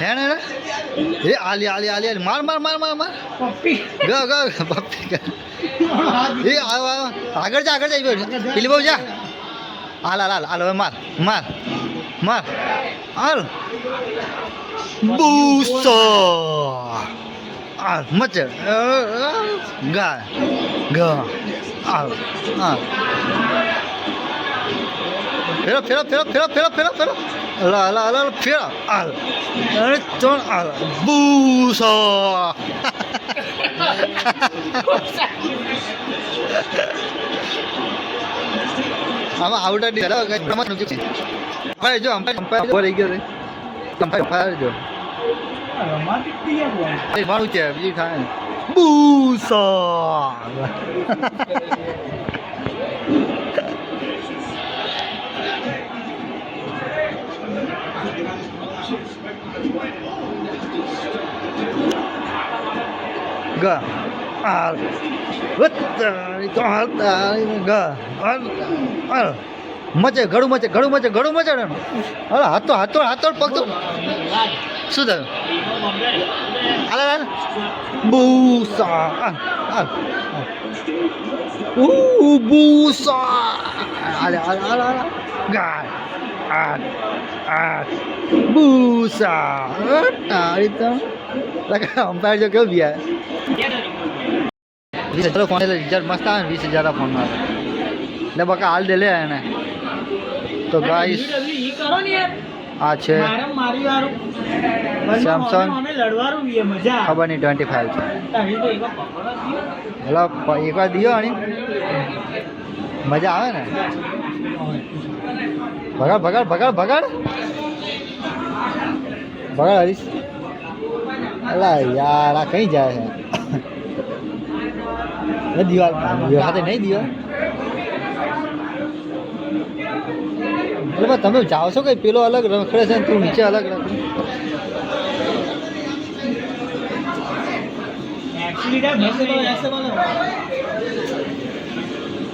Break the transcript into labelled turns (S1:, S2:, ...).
S1: હે ને એ આલી આલી આલી આલી માર માર માર માર માર
S2: પપ્પી
S1: ગ ગ પપ્પી ગ એ આગળ જા પેલી બહુ જા હાલ હાલ હાલ હાલ હવે માર માર માર હાલ બૂસો હાલ મચે ગા ગા હાલ હાલ ફેરો ફેરો ફેરો ફેરો ફેરો ફેરો ફેરો અલા અલા અલા ફેરો હાલ અરે ચોણ હાલ બૂસો આમાં આઉટર ડી હલાવ કઈ પ્રમાણ નું છે ભાઈ જો અમ્પાયર ઓવર આવી ગયો રે અમ્પાયર જો
S2: રોમાન્ટિક દિયા બોલ
S1: એ મારું છે બીજું થાય બૂસા ગા આ તો હાલતા ગા હાલ મચે ઘડું મચે ઘડું મચે ઘડું મચે હાલ હાથો હાથો હાથો પગ તો શું થયું હાલ હાલ બૂસા હાલ બૂસા હાલ હાલ હાલ હાલ ગા હાલ હાલ બૂસા તારી તો અમ્પાયર જો કેવું બિયા 20,000 ફોન એટલે રિઝલ્ટ મસ્ત આવે ને 20,000 ફોન આવે એટલે બકા હાલ દે લે એને તો ગાઈસ આ છે સેમસંગ ખબર નહીં 25 છે હલો એકવાર દિયો આની મજા આવે ને ભગાડ ભગાડ ભગાડ ભગાડ ભગાડ હરીશ અલા યાર આ કઈ જાય છે દિવાલ સાથે નહીં દિવાલ એટલે તમે જાઓ છો કઈ પેલો અલગ રખડે છે તું નીચે અલગ રખડે